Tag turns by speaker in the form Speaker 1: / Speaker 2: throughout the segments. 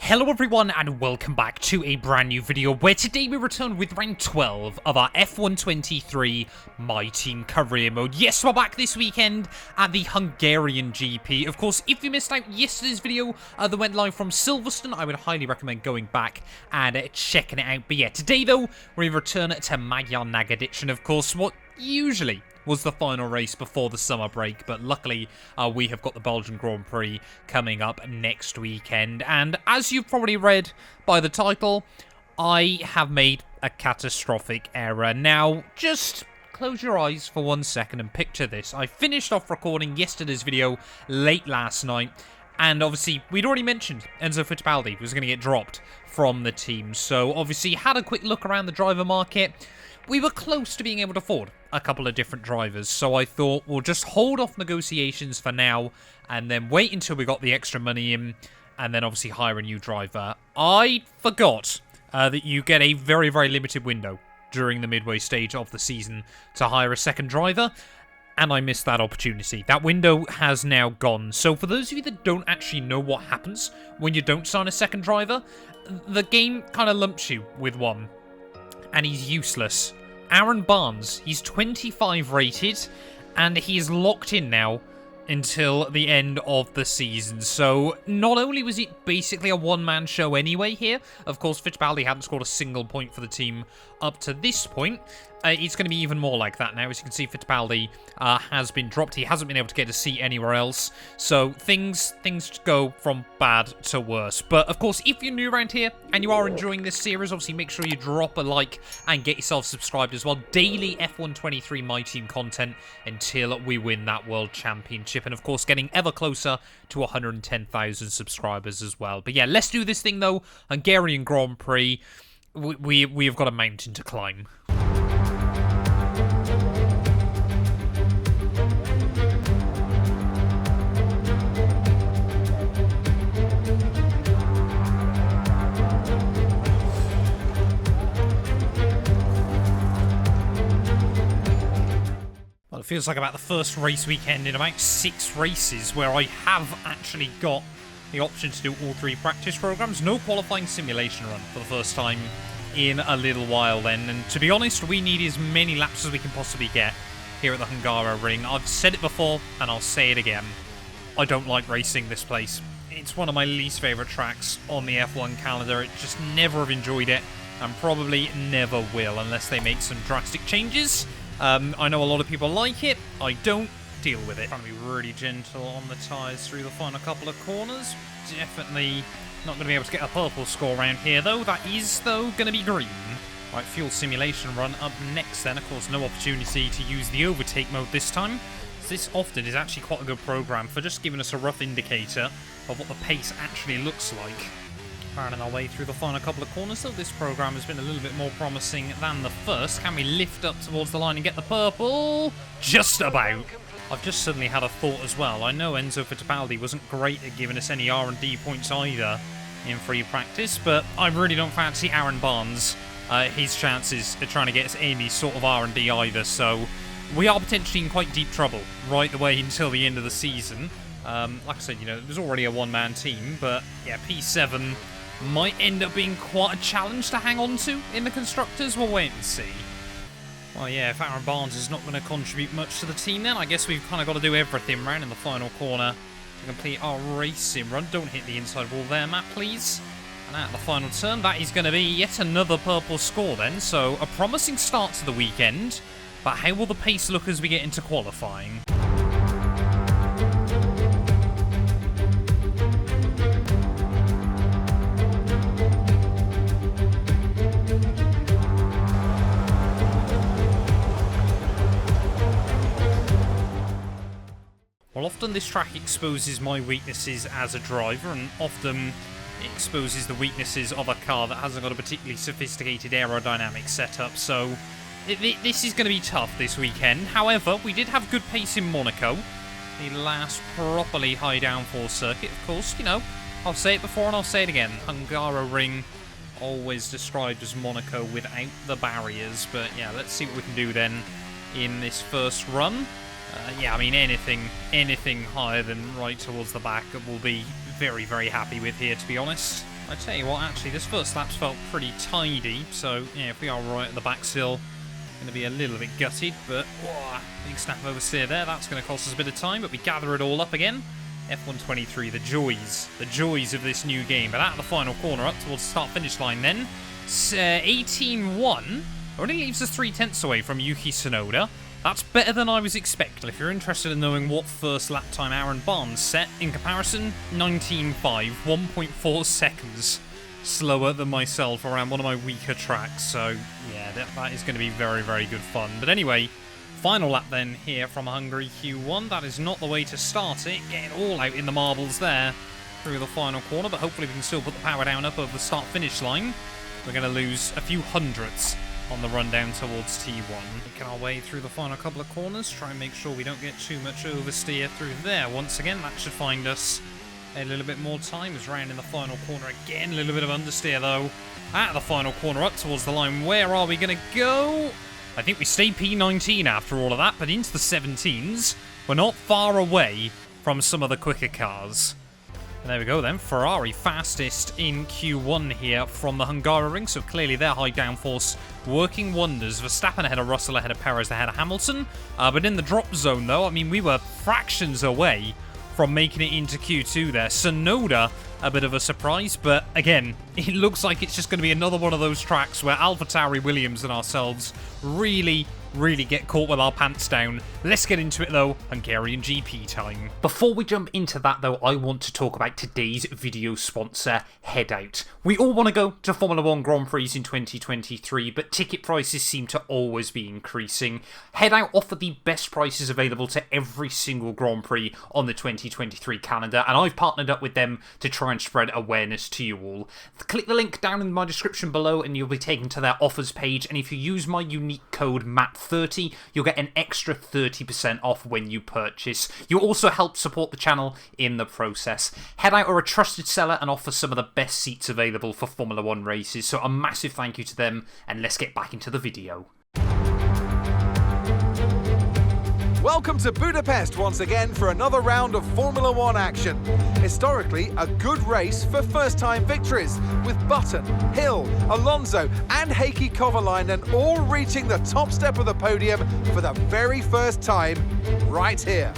Speaker 1: Hello everyone and welcome back to a brand new video where today we return with round 12 of our F123 My Team career mode. Yes, we're back this weekend at the Hungarian GP. Of course, if you missed out yesterday's video that went live from Silverstone, I would highly recommend going back and checking it out. But yeah, today though, we return to Magyar Nagadic, of course, what usually was the final race before the summer break, but luckily we have got the Belgian Grand Prix coming up next weekend. And as you've probably read by the title, I have made a catastrophic error. Now, just close your eyes for 1 second and picture this. I finished off recording yesterday's video late last night, and obviously we'd already mentioned Enzo Fittipaldi was going to get dropped from the team. So obviously had a quick look around the driver market. We were close to being able to afford a couple of different drivers, so I thought we'll just hold off negotiations for now and then wait until we got the extra money in and then obviously hire a new driver. I forgot that you get a very, very limited window during the midway stage of the season to hire a second driver, and I missed that opportunity. That window has now gone. So for those of you that don't actually know what happens when you don't sign a second driver, the game kind of lumps you with one, and he's useless. Aaron Barnes, he's 25 rated, and he is locked in now until the end of the season. So not only was it basically a one-man show anyway here, of course Fittipaldi hadn't scored a single point for the team up to this point. It's going to be even more like that now. As you can see, Fittipaldi has been dropped. He hasn't been able to get a seat anywhere else. So things go from bad to worse. But of course, if you're new around here and you are enjoying this series, obviously make sure you drop a like and get yourself subscribed as well. Daily F123 My Team content until we win that World Championship. And of course, getting ever closer to 110,000 subscribers as well. But yeah, let's do this thing though. Hungarian Grand Prix. We have got a mountain to climb. Well, it feels like about the first race weekend in about 6 races where I have actually got the option to do all 3 practice programs. No qualifying simulation run for the first time in a little while then. And to be honest, we need as many laps as we can possibly get here at the Hungaroring. I've said it before and I'll say it again. I don't like racing this place. It's one of my least favourite tracks on the F1 calendar. I just never have enjoyed it and probably never will unless they make some drastic changes. I know a lot of people like it. I don't. Deal with it. Trying to be really gentle on the tyres through the final couple of corners. Definitely not going to be able to get a purple score around here though. That is though going to be green. Right, fuel simulation run up next then. Of course, no opportunity to use the overtake mode this time. This often is actually quite a good program for just giving us a rough indicator of what the pace actually looks like. Finding our way through the final couple of corners though. This program has been a little bit more promising than the first. Can we lift up towards the line and get the purple? Just about. I've just suddenly had a thought as well. I know Enzo Fittipaldi wasn't great at giving us any R&D points either in free practice, but I really don't fancy Aaron Barnes, his chances of trying to get us any sort of R&D either, so we are potentially in quite deep trouble right the way until the end of the season. Like I said, you know, it was already a one-man team, but yeah, P7 might end up being quite a challenge to hang on to in the Constructors. We'll wait and see. Well, yeah, if Aaron Barnes is not going to contribute much to the team then, I guess we've kind of got to do everything round in the final corner to complete our racing run. Don't hit the inside wall there, Matt, please. And at the final turn, that is going to be yet another purple score then. So, a promising start to the weekend. But how will the pace look as we get into qualifying? Well, often this track exposes my weaknesses as a driver, and often it exposes the weaknesses of a car that hasn't got a particularly sophisticated aerodynamic setup, so this is going to be tough this weekend. However, we did have good pace in Monaco, the last properly high downforce circuit. Of course, you know, I'll say it before and I'll say it again. Hungaroring, always described as Monaco without the barriers, but yeah, let's see what we can do then in this first run. Yeah, I mean, anything higher than right towards the back we'll be very, very happy with here, to be honest. I tell you what, actually, this first lap's felt pretty tidy, so yeah, if we are right at the back still, going to be a little bit gutted, but big snap oversteer there, that's going to cost us a bit of time, but we gather it all up again. F123, the joys of this new game, but out of the final corner, up towards the start-finish line then. 18-1, only leaves us 3/10 away from Yuki Tsunoda. That's better than I was expecting. If you're interested in knowing what first lap time Aaron Barnes set, in comparison, 19.5, 1.4 seconds slower than myself around one of my weaker tracks. So, yeah, that is going to be very, very good fun. But anyway, final lap then here from Hungary Q1. That is not the way to start it. Getting all out in the marbles there through the final corner, but hopefully we can still put the power down up over the start-finish line. We're going to lose a few hundredths on the run down towards T1. Making our way through the final couple of corners, try and make sure we don't get too much oversteer through there. Once again, that should find us a little bit more time. As round in the final corner again, a little bit of understeer though. At the final corner, up towards the line, where are we going to go? I think we stay P19 after all of that, but into the 17s. We're not far away from some of the quicker cars. And there we go then, Ferrari fastest in Q1 here from the Hungaroring, so clearly their high downforce working wonders. Verstappen ahead of Russell, ahead of Perez, ahead of Hamilton. But in the drop zone though, I mean, we were fractions away from making it into Q2 there. Tsunoda, a bit of a surprise, but again, it looks like it's just going to be another one of those tracks where AlphaTauri, Williams and ourselves really get caught with our pants down. Let's get into it though, Hungarian GP time. Before we jump into that though, I want to talk about today's video sponsor, Headout. We all want to go to Formula 1 Grand Prix in 2023, but ticket prices seem to always be increasing. Headout offer the best prices available to every single Grand Prix on the 2023 calendar, and I've partnered up with them to try and spread awareness to you all. Click the link down in my description below and you'll be taken to their offers page, and if you use my unique code MAT30, you'll get an extra 30% off when you purchase. You'll also help support the channel in the process. Headout are a trusted seller and offer some of the best seats available for Formula 1 races, so a massive thank you to them, and let's get back into the video.
Speaker 2: Welcome to Budapest once again for another round of Formula 1 action. Historically, a good race for first-time victories, with Button, Hill, Alonso and Heikki Kovalainen all reaching the top step of the podium for the very first time right here.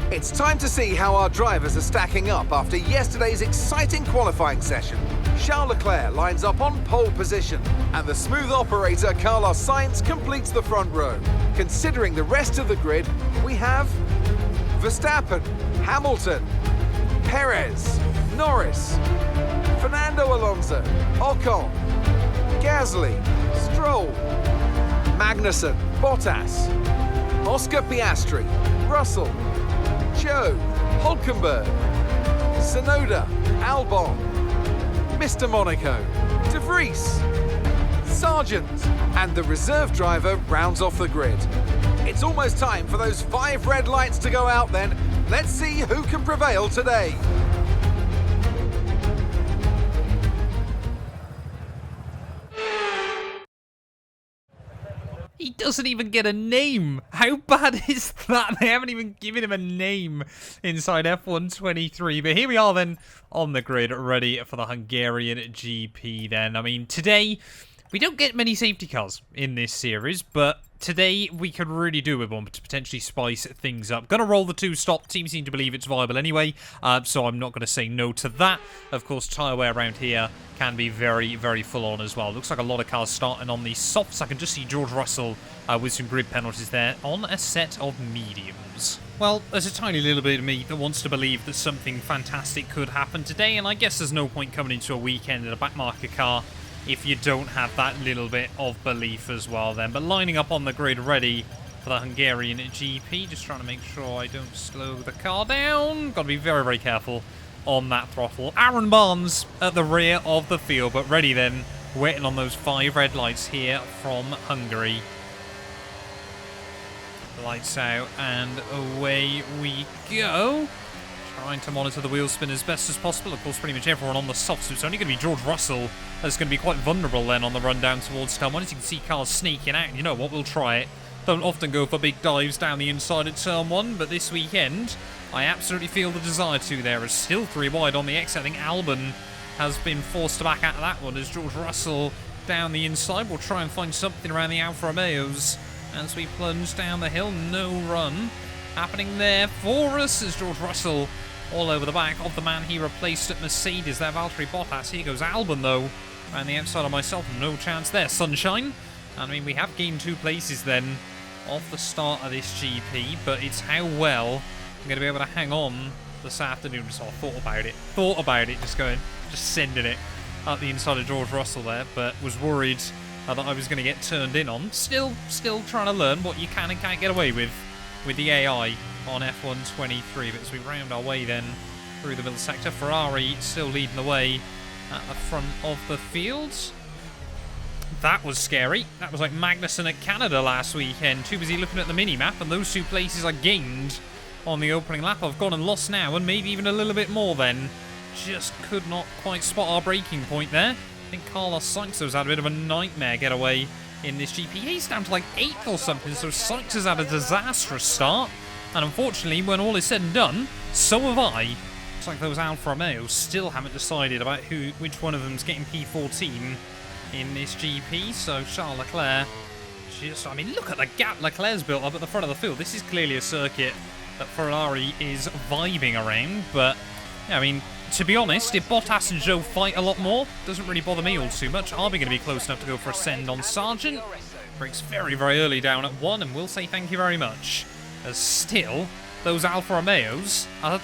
Speaker 2: It's time to see how our drivers are stacking up after yesterday's exciting qualifying session. Charles Leclerc lines up on pole position, and the smooth operator Carlos Sainz completes the front row. Considering the rest of the grid, we have Verstappen, Hamilton, Perez, Norris, Fernando Alonso, Ocon, Gasly, Stroll, Magnussen, Bottas, Oscar Piastri, Russell, Joe, Hulkenberg, Tsunoda, Albon, Mr. Monaco, De Vries, Sargent, and the reserve driver rounds off the grid. It's almost time for those 5 red lights to go out then. Let's see who can prevail today.
Speaker 1: He doesn't even get a name. How bad is that? They haven't even given him a name inside F123. But here we are then on the grid, ready for the Hungarian GP then. I mean, today, we don't get many safety cars in this series, but today we could really do with one to potentially spice things up. Gonna roll the 2-stop. Team seem to believe it's viable anyway, so I'm not going to say no to that. Of course, tyre wear around here can be very, very full on as well. Looks like a lot of cars starting on the softs. I can just see George Russell with some grid penalties there on a set of mediums. Well, there's a tiny little bit of me that wants to believe that something fantastic could happen today, and I guess there's no point coming into a weekend in a backmarket car if you don't have that little bit of belief as well then. But lining up on the grid ready for the Hungarian GP. Just trying to make sure I don't slow the car down. Got to be very, very careful on that throttle. Aaron Barnes at the rear of the field, but ready then. Waiting on those 5 red lights here from Hungary. Lights out and away we go. Trying to monitor the wheel spin as best as possible. Of course, pretty much everyone on the soft, so it's only going to be George Russell that's going to be quite vulnerable then on the run down towards turn 1. As you can see, cars sneaking out. You know what, we'll try it. Don't often go for big dives down the inside at turn 1, but this weekend, I absolutely feel the desire to there. Is still 3 wide on the exit. I think Albon has been forced to back out of that one as George Russell down the inside. We'll try and find something around the Alfa Romeos as we plunge down the hill. No run happening there for us as George Russell all over the back of the man he replaced at Mercedes there, Valtteri Bottas. Here goes Albon though, around the outside of myself. No chance there, sunshine. I mean, we have gained 2 places then off the start of this GP, but it's how well I'm going to be able to hang on this afternoon. So I thought about it, just sending it up the inside of George Russell there, but was worried that I was going to get turned in on. Still trying to learn what you can and can't get away with the AI on F123. But as we round our way then through the middle sector, Ferrari still leading the way at the front of the field. That was scary. That was like Magnussen at Canada last weekend. Too busy looking at the mini-map, and those 2 places I gained on the opening lap. I've gone and lost now, and maybe even a little bit more then. Just could not quite spot our braking point there. I think Carlos Sainz's had a bit of a nightmare getaway in this GP. He's down to like 8th or something, so Sainz has had a disastrous start. And unfortunately, when all is said and done, so have I. Looks like those Alfa Romeos still haven't decided about which one of them's getting P14 in this GP. So Charles Leclerc I mean, look at the gap Leclerc's built up at the front of the field. This is clearly a circuit that Ferrari is vibing around, but yeah, I mean, to be honest, if Bottas and Zhou fight a lot more, doesn't really bother me all too much. Are we going to be close enough to go for a send on Sargent? Breaks very, very early down at 1, and we'll say thank you very much. As still, those Alfa Romeos are...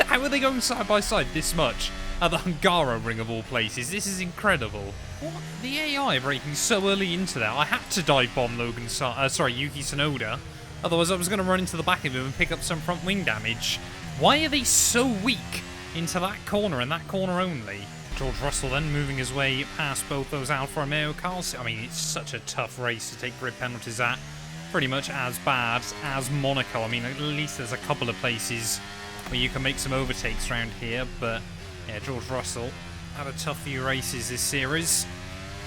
Speaker 1: how are they going side by side this much at the Hungaroring of all places? This is incredible. What? The AI breaking so early into that. I had to dive bomb Yuki Tsunoda. Otherwise, I was going to run into the back of him and pick up some front wing damage. Why are they so weak into that corner and that corner only? George Russell then moving his way past both those Alfa Romeo cars. I mean, it's such a tough race to take grid penalties at. Pretty much as bad as Monaco. I mean, at least there's a couple of places where you can make some overtakes around here. But yeah, George Russell had a tough few races this series.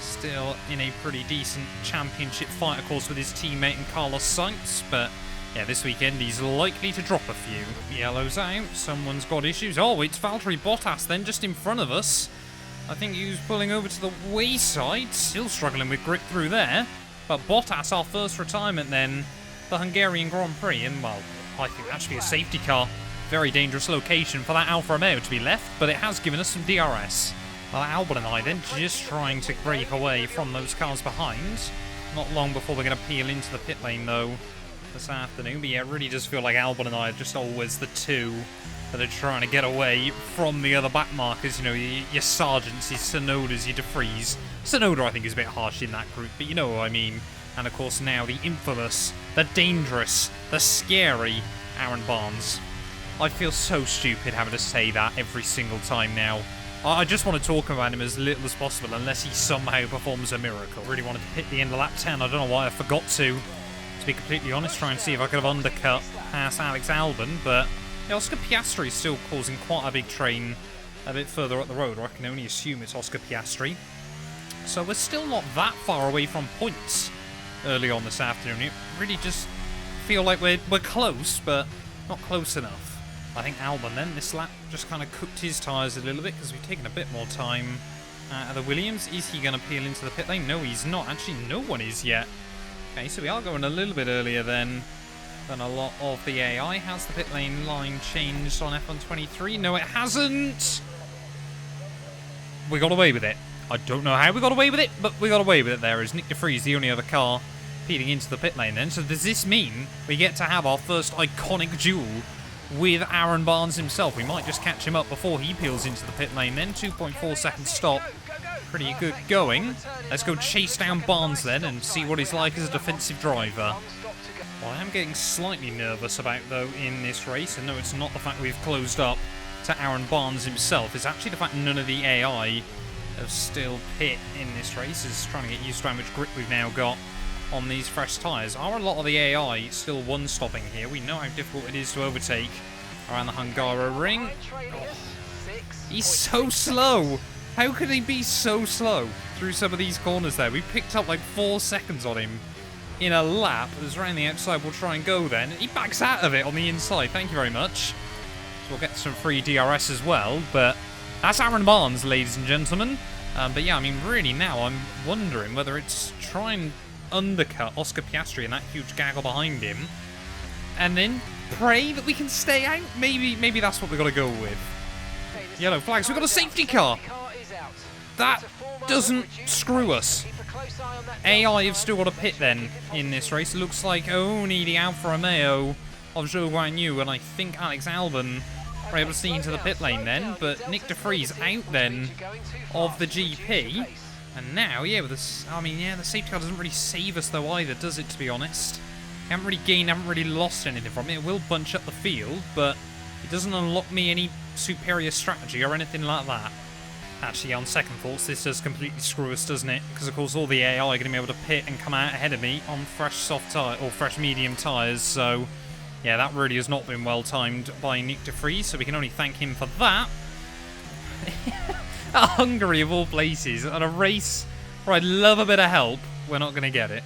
Speaker 1: Still in a pretty decent championship fight, of course, with his teammate and Carlos Sainz. But yeah, this weekend he's likely to drop a few. Yellow's out. Someone's got issues. Oh, it's Valtteri Bottas then, just in front of us. I think he was pulling over to the wayside. Still struggling with grip through there. But Bottas, our first retirement then, the Hungarian Grand Prix. And, well, I think that should be a safety car. Very dangerous location for that Alfa Romeo to be left, but it has given us some DRS. Well, Albon and I then just trying to break away from those cars behind. Not long before we're going to peel into the pit lane, though, this afternoon. But yeah, it really does feel like Albon and I are just always the two that are trying to get away from the other back markers. You know, your Sargents, your Tsunodas, your De Vries. Tsunoda, I think, is a bit harsh in that group, but you know what I mean. And, of course, now the infamous, the dangerous, the scary Aaron Barnes. I feel so stupid having to say that every single time now. I just want to talk about him as little as possible unless he somehow performs a miracle. Really wanted to hit the end of lap 10. I don't know why I forgot to be completely honest, try and see if I could have undercut past Alex Albon, but yeah, Oscar Piastri is still causing quite a big train a bit further up the road, or I can only assume it's Oscar Piastri. So we're still not that far away from points early on this afternoon. It really just feel like we're close, but not close enough. I think Albon then, this lap, just kind of cooked his tyres a little bit because we've taken a bit more time out of the Williams. Is he going to peel into the pit lane? No, he's not. Actually, no one is yet. Okay, so we are going a little bit earlier than a lot of the AI. Has the pit lane line changed on F123? No, it hasn't. We got away with it. I don't know how we got away with it, but we got away with it there. As Nick De Vries, the only other car feeding into the pit lane then. So does this mean we get to have our first iconic duel with Aaron Barnes himself? We might just catch him up before he peels into the pit lane then. 2.4 second stop. Pretty good going. Let's go chase down Barnes then and see what he's like as a defensive driver. What I am getting slightly nervous about, though, in this race, and no, it's not the fact we've closed up to Aaron Barnes himself, it's actually the fact none of the AI have still pit in this race. Is trying to get used to how much grip we've now got on these fresh tyres. Are a lot of the AI still one-stopping here? We know how difficult it is to overtake around the Hungaroring. He's so slow. How could he be so slow through some of these corners there? We picked up like 4 seconds on him in a lap. It was around the outside. We'll try and go then. He backs out of it on the inside. Thank you very much. So we'll get some free DRS as well. But that's Aaron Barnes, ladies and gentlemen. But yeah, I mean, really now I'm wondering whether it's try and undercut Oscar Piastri and that huge gaggle behind him, and then pray that we can stay out. Maybe that's what we've got to go with. Yellow flags. We've got a safety car. That doesn't screw us. AI have still got a pit then in this race. It looks like only the Alfa Romeo of Zhou Guanyu and I think Alex Albon were able to see into the pit lane then, but Nick De Vries out then of the GP. And now, yeah, with this, I mean, yeah, the safety car doesn't really save us though either, does it, to be honest? Haven't really gained, haven't really lost anything from it. It will bunch up the field, but it doesn't unlock me any superior strategy or anything like that. Actually, on second thoughts, this does completely screw us, doesn't it? Because, of course, all the AI are going to be able to pit and come out ahead of me on fresh soft tyre, or fresh medium tyres, so yeah, that really has not been well timed by Nick De Vries, so we can only thank him for that. Hungary, of all places, at a race where I'd love a bit of help, we're not going to get it.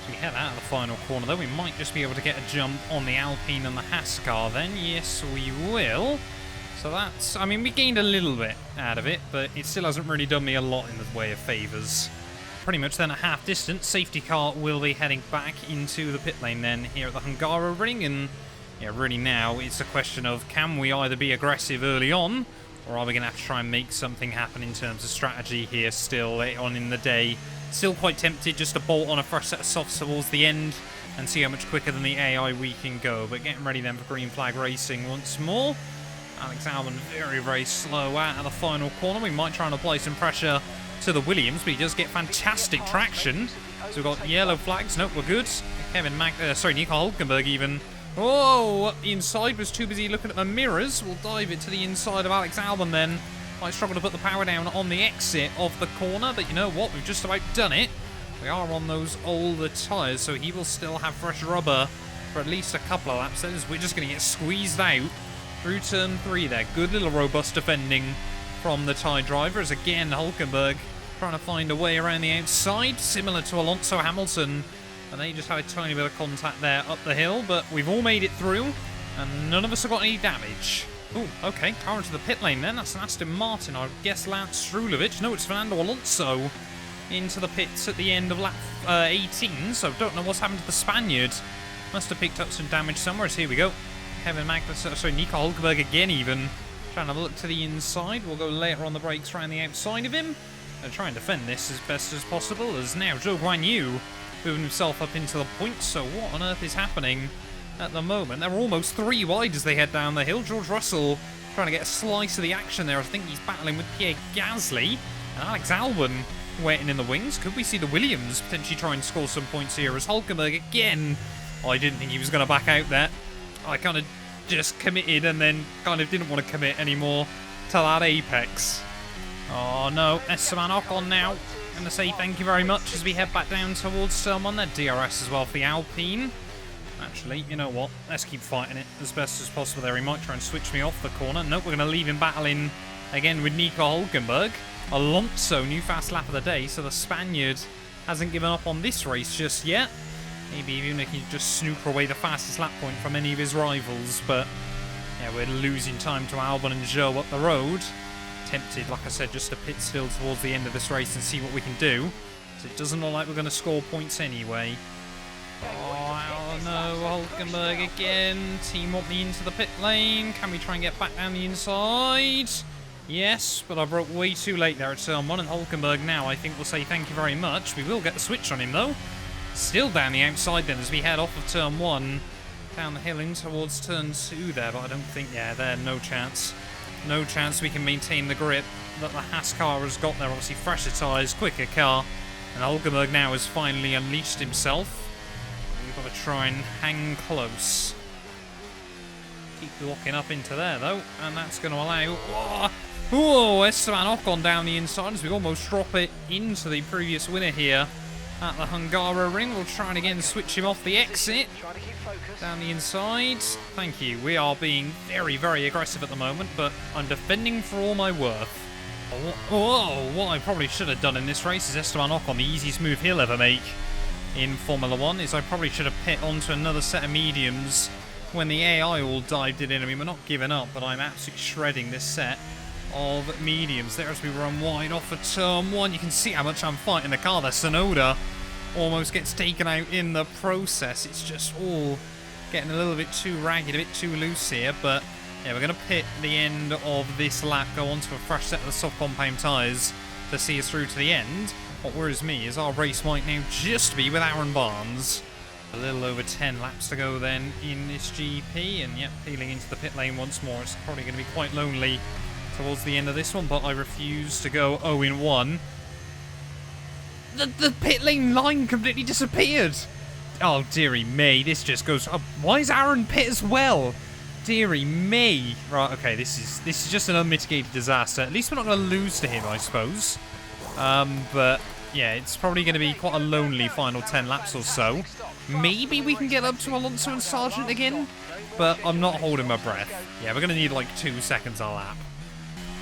Speaker 1: We head out of the final corner, though. We might just be able to get a jump on the Alpine and the Haas car then. Yes, we will. So that's, I mean, we gained a little bit out of it, but it still hasn't really done me a lot in the way of favours. Pretty much then at half distance, safety car will be heading back into the pit lane then here at the Hungaroring, and yeah, really now it's a question of can we either be aggressive early on, or are we going to have to try and make something happen in terms of strategy here still late on in the day. Still quite tempted just to bolt on a fresh set of softs towards the end and see how much quicker than the AI we can go, but getting ready then for green flag racing once more. Alex Albon very, very slow out of the final corner. We might try and apply some pressure to the Williams, but he does get fantastic traction. So we've got yellow flags. Nope, we're good. Nico Hülkenberg even. Oh, the inside was too busy looking at the mirrors. We'll dive it to the inside of Alex Albon then. Might struggle to put the power down on the exit of the corner, but you know what? We've just about done it. We are on those older tyres, so he will still have fresh rubber for at least a couple of laps. Then we're just going to get squeezed out through turn 3 there. Good little robust defending from the Thai drivers. Again, Hülkenberg trying to find a way around the outside, similar to Alonso Hamilton. And they just had a tiny bit of contact there up the hill, but we've all made it through, and none of us have got any damage. Oh, okay, car into the pit lane then. That's an Aston Martin, I guess Lance Strulovic. No, it's Fernando Alonso into the pits at the end of lap 18, so don't know what's happened to the Spaniard. Must have picked up some damage somewhere. So here we go. Kevin Magnussen, sorry, Nico Hülkenberg again even. Trying to look to the inside. We'll go later on the brakes around the outside of him. And try and defend this as best as possible, as now Zhou Guanyu moving himself up into the point. So what on earth is happening at the moment? They're almost 3 wide as they head down the hill. George Russell trying to get a slice of the action there. I think he's battling with Pierre Gasly. And Alex Albon waiting in the wings. Could we see the Williams potentially try and score some points here as Hülkenberg again? I didn't think he was going to back out there. I kind of just committed and then kind of didn't want to commit anymore to that apex. Oh no, Esteban Ocon now. Going to say thank you very much as we head back down towards turn 1 there. DRS as well for the Alpine. Actually, you know what? Let's keep fighting it as best as possible there. He might try and switch me off the corner. Nope, we're going to leave him battling again with Nico Hülkenberg. Alonso, new fast lap of the day, so the Spaniard hasn't given up on this race just yet. Maybe even if he can just snooker away the fastest lap point from any of his rivals, but yeah, we're losing time to Albon and Zhou up the road. Tempted, like I said, just to pit still towards the end of this race and see what we can do. So it doesn't look like we're going to score points anyway. Oh no, Hülkenberg again. Team want me into the pit lane. Can we try and get back down the inside? Yes, but I broke way too late there at turn 1, and Hülkenberg now I think will say thank you very much. We will get the switch on him though. Still down the outside then as we head off of turn 1. Down the hill in towards turn 2 there, but I don't think, yeah, there, no chance. No chance we can maintain the grip that the Haas car has got there. Obviously fresher tyres, quicker car. And Hülkenberg now has finally unleashed himself. We've got to try and hang close. Keep locking up into there though, and that's going to allow... Oh, Esteban Ocon down the inside as we almost drop it into the previous winner here at the Hungaroring. We'll try and again switch him off the exit. Down the inside. Thank you. We are being very, very aggressive at the moment, but I'm defending for all my worth. Oh, what I probably should have done in this race is Esteban Ocon, the easiest move he'll ever make in Formula 1, is I probably should have pit onto another set of mediums when the AI all dived it in. I mean, we're not giving up, but I'm absolutely shredding this set of mediums. There as we run wide off of turn 1. You can see how much I'm fighting the car there. Sonoda almost gets taken out in the process. It's just all getting a little bit too ragged, a bit too loose here, but yeah, we're going to pit the end of this lap, go on to a fresh set of the soft compound tyres to see us through to the end. What worries me is our race might now just be with Aaron Barnes. A little over 10 laps to go then in this GP, and yep, peeling into the pit lane once more. It's probably going to be quite lonely towards the end of this one, but I refuse to go 0-1. The pit lane line completely disappeared. Oh, dearie me, this just goes... why is Aaron pit as well? Dearie me. Right, okay, this is just an unmitigated disaster. At least we're not going to lose to him, I suppose. But yeah, it's probably going to be quite a lonely final 10 laps or so. Maybe we can get up to Alonso and Sargent again, but I'm not holding my breath. Yeah, we're going to need like 2 seconds a lap.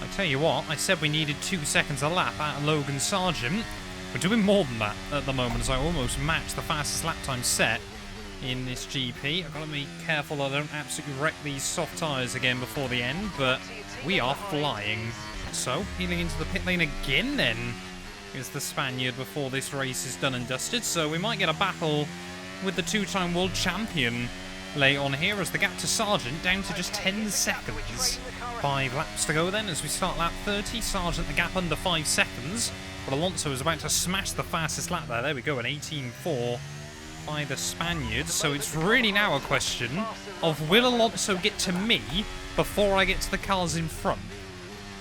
Speaker 1: I tell you what, I said we needed 2 seconds a lap out of Logan Sargent. We're doing more than that at the moment, as I almost match the fastest lap time set in this GP. I've got to be careful that I don't absolutely wreck these soft tyres again before the end, but we are flying. So, healing into the pit lane again then is the Spaniard before this race is done and dusted. So we might get a battle with the 2-time world champion late on here, as the gap to Sargent down to just 10 seconds. 5 laps to go then as we start lap 30. Sargent the gap under 5 seconds, but Alonso is about to smash the fastest lap there. There we go, an 18.4 by the Spaniard. So it's really now a question of, will Alonso get to me before I get to the cars in front?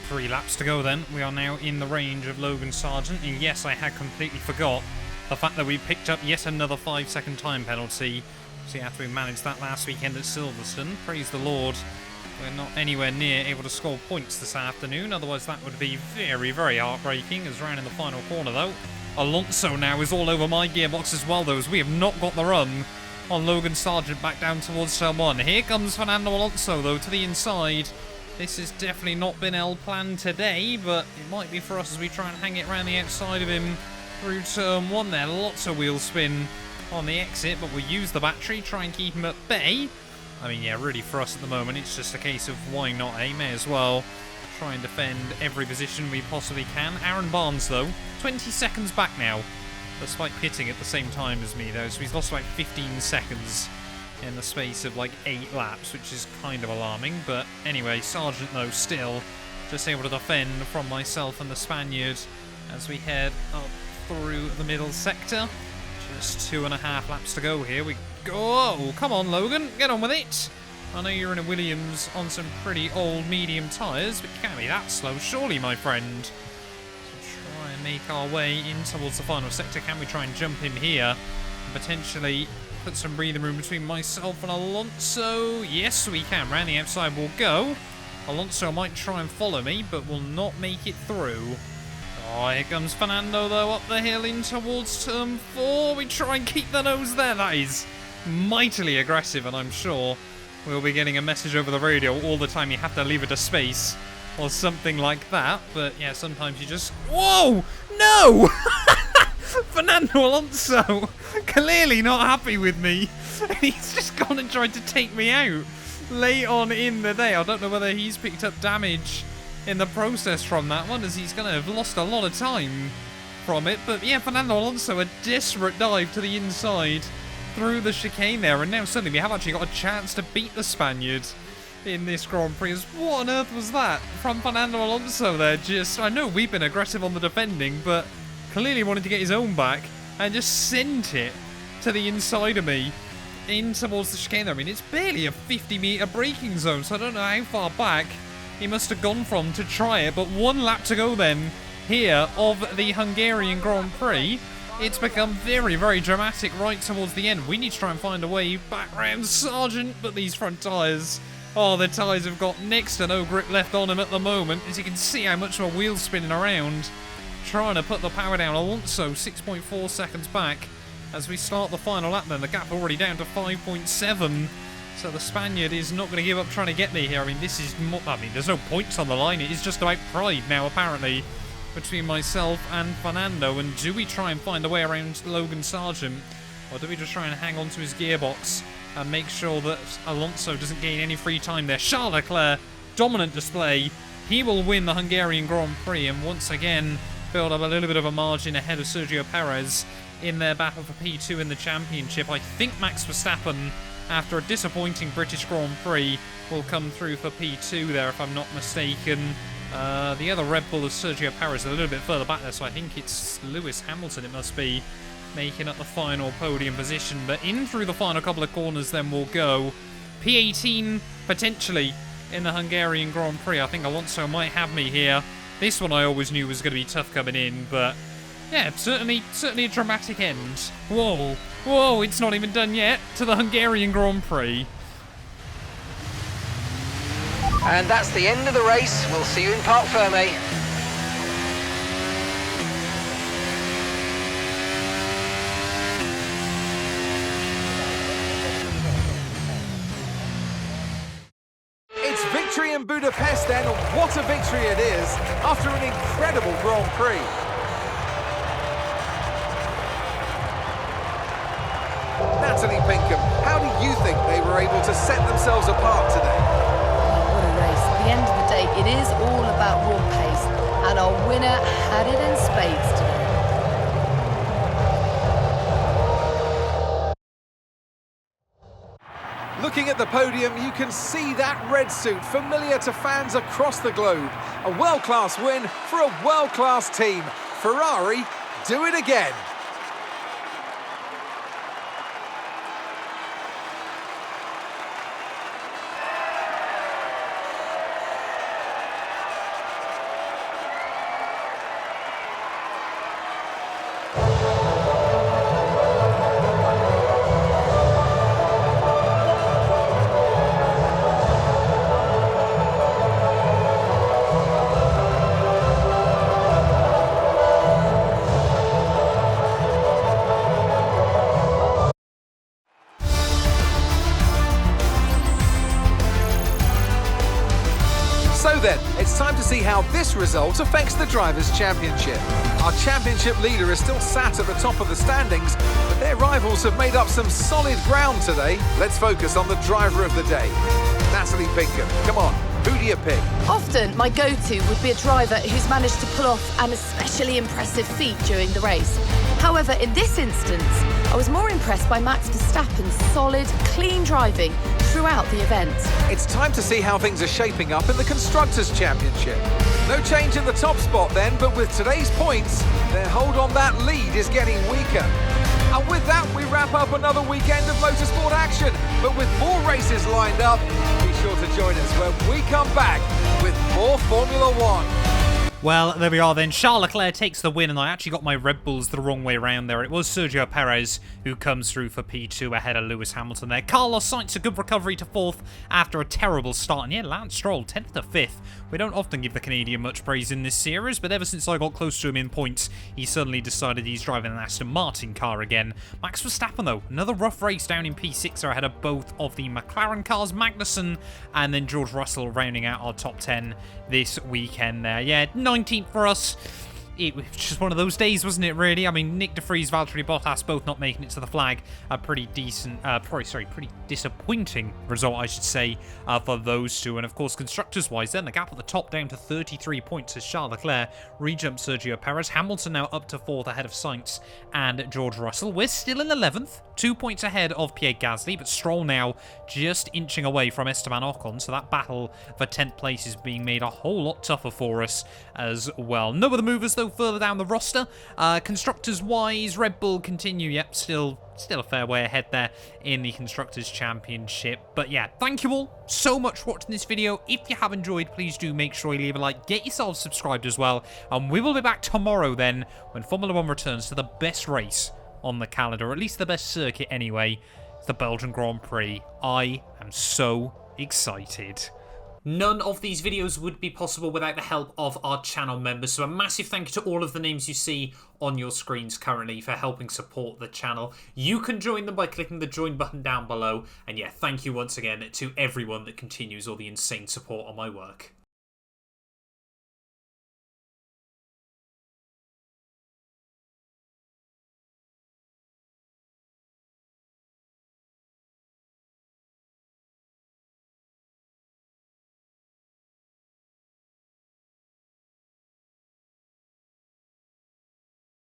Speaker 1: 3 laps to go then. We are now in the range of Logan Sargent, and yes, I had completely forgot the fact that we picked up yet another 5-second time penalty. See, after we managed that last weekend at Silverstone, praise the Lord, we're not anywhere near able to score points this afternoon. Otherwise, that would be very, very heartbreaking. As round in the final corner, though, Alonso now is all over my gearbox as well, though, as we have not got the run on Logan Sargent back down towards turn 1. Here comes Fernando Alonso, though, to the inside. This has definitely not been L planned today, but it might be for us as we try and hang it around the outside of him through turn 1 there. Lots of wheel spin on the exit, but we'll use the battery, try and keep him at bay. I mean, yeah, really for us at the moment, it's just a case of why not, eh? May as well try and defend every position we possibly can. Aaron Barnes, though, 20 seconds back now, despite pitting at the same time as me, though, so he's lost like 15 seconds in the space of like 8 laps, which is kind of alarming. But anyway, Sargent, though, still just able to defend from myself and the Spaniard as we head up through the middle sector. Just 2.5 laps to go here. We go. Oh, come on, Logan, get on with it. I know you're in a Williams on some pretty old medium tyres, but you can't be that slow, surely, my friend. So try and make our way in towards the final sector. Can we try and jump in here and potentially put some breathing room between myself and Alonso? Yes, we can. Round the outside we'll go. Alonso might try and follow me, but will not make it through. Oh, here comes Fernando, though, up the hill in towards turn 4. We try and keep the nose there. That is mightily aggressive, and I'm sure we'll be getting a message over the radio all the time. You have to leave it a space or something like that. But yeah, sometimes you just... Whoa! No! Fernando Alonso clearly not happy with me. He's just gone and tried to take me out late on in the day. I don't know whether he's picked up damage in the process from that one, as he's going to have lost a lot of time from it. But yeah, Fernando Alonso, a desperate dive to the inside through the chicane there, and now suddenly we have actually got a chance to beat the Spaniard in this Grand Prix. What on earth was that from Fernando Alonso there? Just, I know we've been aggressive on the defending, but clearly wanted to get his own back and just sent it to the inside of me in towards the chicane there. I mean, it's barely a 50-metre braking zone, so I don't know how far back he must have gone from to try it. But 1 lap to go then here of the Hungarian Grand Prix. It's become very, very dramatic right towards the end. We need to try and find a way back round Sargent, but these front tyres, oh, the tyres have got next to no grip left on them at the moment, as you can see how much more wheel spinning around trying to put the power down. Alonso 6.4 seconds back as we start the final lap then. The gap already down to 5.7. So the Spaniard is not going to give up trying to get me here. I mean, this is... there's no points on the line. It is just about pride now, apparently, between myself and Fernando. And do we try and find a way around Logan Sargent? Or do we just try and hang on to his gearbox and make sure that Alonso doesn't gain any free time there? Charles Leclerc, dominant display. He will win the Hungarian Grand Prix and once again build up a little bit of a margin ahead of Sergio Perez in their battle for P2 in the championship. I think Max Verstappen, after a disappointing British Grand Prix, will come through for P2 there, if I'm not mistaken. The other Red Bull is Sergio Perez a little bit further back there, so I think it's Lewis Hamilton, it must be, making up the final podium position. But in through the final couple of corners then we'll go. P18, potentially, in the Hungarian Grand Prix. I think Alonso might have me here. This one I always knew was going to be tough coming in, but yeah, certainly a dramatic end. Whoa, it's not even done yet to the Hungarian Grand Prix.
Speaker 3: And that's the end of the race. We'll see you in Parc Fermé.
Speaker 2: It's victory in Budapest then. What a victory it is after an incredible Grand Prix. Natalie Pinkham, how do you think they were able to set themselves apart today?
Speaker 4: What a race. At the end of the day, it is all about raw pace, and our winner had it in spades today.
Speaker 2: Looking at the podium, you can see that red suit familiar to fans across the globe. A world-class win for a world-class team. Ferrari, do it again. So then, it's time to see how this result affects the Drivers' Championship. Our championship leader is still sat at the top of the standings, but their rivals have made up some solid ground today. Let's focus on the driver of the day. Natalie Pinkham, come on, who do you pick?
Speaker 4: Often, my go-to would be a driver who's managed to pull off an especially impressive feat during the race. However, in this instance, I was more impressed by Max Verstappen's solid, clean driving throughout the event.
Speaker 2: It's time to see how things are shaping up in the Constructors' Championship. No change in the top spot then, but with today's points, their hold on that lead is getting weaker. And with that, we wrap up another weekend of motorsport action. But with more races lined up, be sure to join us when we come back with more Formula One.
Speaker 1: Well, there we are then. Charles Leclerc takes the win, and I actually got my Red Bulls the wrong way around there. It was Sergio Perez who comes through for P2 ahead of Lewis Hamilton there. Carlos Sainz, a good recovery to 4th after a terrible start. And yeah, Lance Stroll, 10th to 5th. We don't often give the Canadian much praise in this series, but ever since I got close to him in points, he suddenly decided he's driving an Aston Martin car again. Max Verstappen, though, another rough race down in P6 ahead of both of the McLaren cars, Magnussen, and then George Russell rounding out our top 10 this weekend there. Yeah, 19th for us. It was just one of those days, wasn't it, really? I mean, Nick de Vries, Valtteri Bottas both not making it to the flag. A pretty decent, pretty disappointing result, I should say, for those two. And, of course, constructors-wise, then the gap at the top down to 33 points as Charles Leclerc re-jumps Sergio Perez. Hamilton now up to 4th ahead of Sainz and George Russell. We're still in 11th, 2 points ahead of Pierre Gasly, but Stroll now just inching away from Esteban Ocon. So that battle for 10th place is being made a whole lot tougher for us as well. No other movers, though, further down the roster. Constructors-wise, Red Bull continue. Yep, still a fair way ahead there in the Constructors' Championship. But yeah, thank you all so much for watching this video. If you have enjoyed, please do make sure you leave a like. Get yourselves subscribed as well. And we will be back tomorrow then when Formula One returns to the best race on the calendar, or at least the best circuit anyway, the Belgian Grand Prix. I am so excited. None of these videos would be possible without the help of our channel members. So a massive thank you to all of the names you see on your screens currently for helping support the channel. You can join them by clicking the join button down below. And yeah, thank you once again to everyone that continues all the insane support on my work.